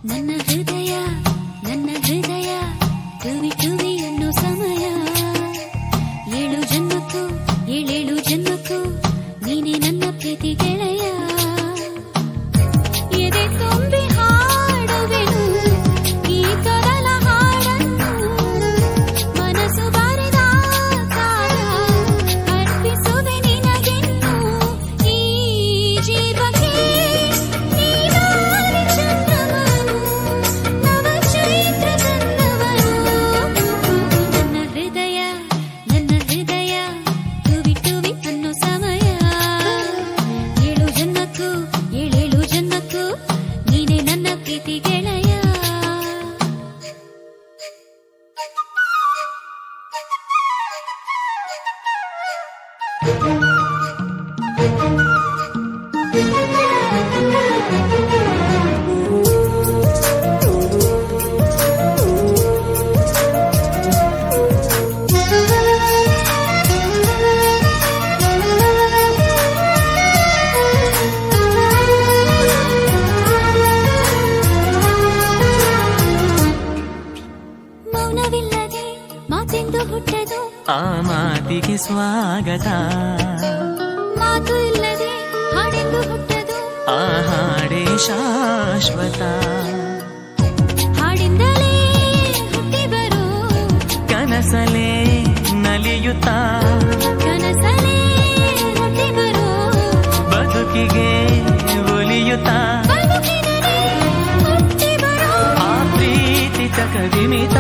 ನನ್ನ ಹೃದಯ ಟುವಿ ಟುವಿ ಅನ್ನೋ ಸಮಯ. 7 ಜನ್ಮಕ್ಕೂ 7 ಜನ್ಮಕ್ಕೂ ನೀನೇ ನನ್ನ ಪ್ರೀತಿ ಗೆಳೆಯ. ಎದೆ ತುಂಬಿ ಹಾಡುವೆನು ಈ ತೊದಲ ಹಾಡನ್ನು, ಮನಸ್ಸು ಬಾರಿದ ಕಾಲ ಅರ್ಪಿಸುವೆ ನಿನಗೆನ್ನು. ಈ ಜೀವಕ್ಕೆ ನೀನಾದೆ ಚಂದ್ರವನು, ನವ ಚೈತ್ರ ಚಂದವನು. ನನ್ನ ಹೃದಯ ಟುವಿ ಟುವಿ ಅನ್ನೋ ಸಮಯ. 7 ಜನ್ಮಕ್ಕೂ 7 ಜನ್ಮಕ್ಕೂ ನೀನೇ ನನ್ನ ಪ್ರೀತಿ ಗೆಳೆಯ. ಮೌನವಿಲ್ಲದೆ ಮಾತೆಂದು ಹುಟ್ಟದು, ಆ ಮಾತಿಗೆ ಸ್ವಾಗತ. ಮಾತು ಇಲ್ಲದೆ ಹಾಡೆಂದು ಹುಟ್ಟದು, ಆ ಹಾಡೇ ಶಾಶ್ವತ. ಹಾಡಿಂದಲೇ ಹುಟ್ಟಿ ಬರೋ ಕನಸಲೇ ನಲಿಯುತ್ತಾ, ಕನಸಲೇ ಹುಟ್ಟಿ ಬರೋ ಬದುಕಿಗೆ ಒಲಿಯುತ್ತಾ, ಬದುಕಿನಲ್ಲಿ ಹುಟ್ಟಿ ಬರೋ ಆ ಪ್ರೀತಿ ಚಕವಿಮಿತ.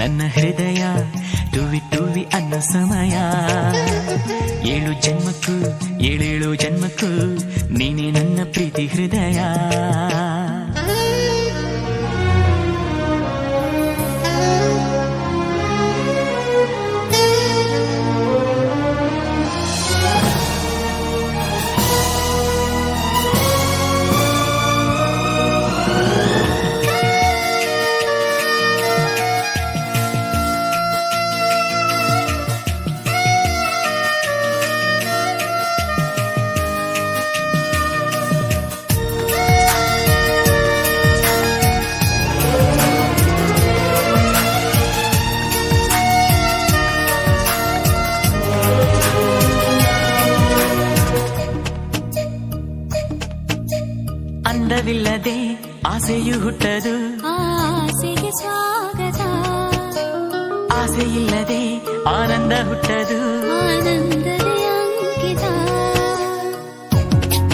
ನನ್ನ ಹೃದಯ ಟುವಿ ಟುವಿ ಅನ್ನೋ ಸಮಯ. 7 ಜನ್ಮಕ್ಕೂ 7 ಜನ್ಮಕ್ಕೂ ನೀನೇ ನನ್ನ ಪ್ರೀತಿ ಹೃದಯ. ಅಂದವಿಲ್ಲದೆ ಆಸೆಯು ಹುಟ್ಟದು, ಆಸೆಗೆ ಸ್ವಾಗತ. ಆಸೆಯಿಲ್ಲದೆ ಆನಂದ ಹುಟ್ಟದು, ಆನಂದದ ಅಂಕಿತ.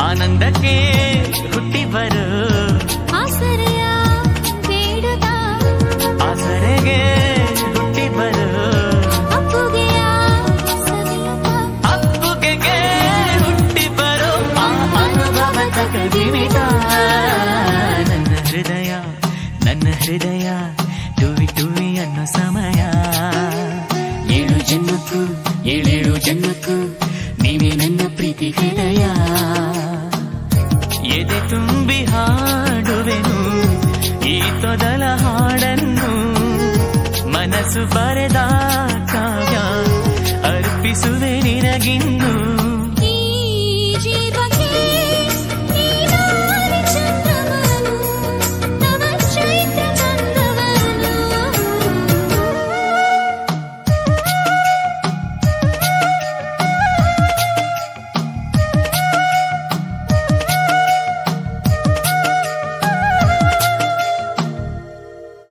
ಆನಂದಕ್ಕೆ ಹುಟ್ಟಿ ಬರು ಆಸರೆಯ ಬೇಡುತ್ತ, ಆಸರೆಗೆ ಹುಟ್ಟಿ ಬರು ಅಪ್ಪುಗೆಯ ಸವಿಯುತ್ತ. ಅಪ್ಪುಗೆಗೆ ಹುಟ್ಟಿ ಬರು ಆ ಅನುಭವ ತಕದಿಮಿತ. ನನ್ನ ಹೃದಯ ಟುವಿ ಟುವಿ ಅನ್ನೋ ಸಮಯ. 7 ಜನ್ಮಕ್ಕೂ 7 ಜನ್ಮಕ್ಕೂ ನೀನೇ ನನ್ನ ಪ್ರೀತಿ ಹೃದಯ. ಎದೆ ತುಂಬಿ ಹಾಡುವೆನು ಈ ತೊದಲ ಹಾಡನ್ನು, ಮನಸ್ಸು ಬರೆದ ಕಾವ್ಯ ಅರ್ಪಿಸುವೆ ನಿನಗಿನ್ನು.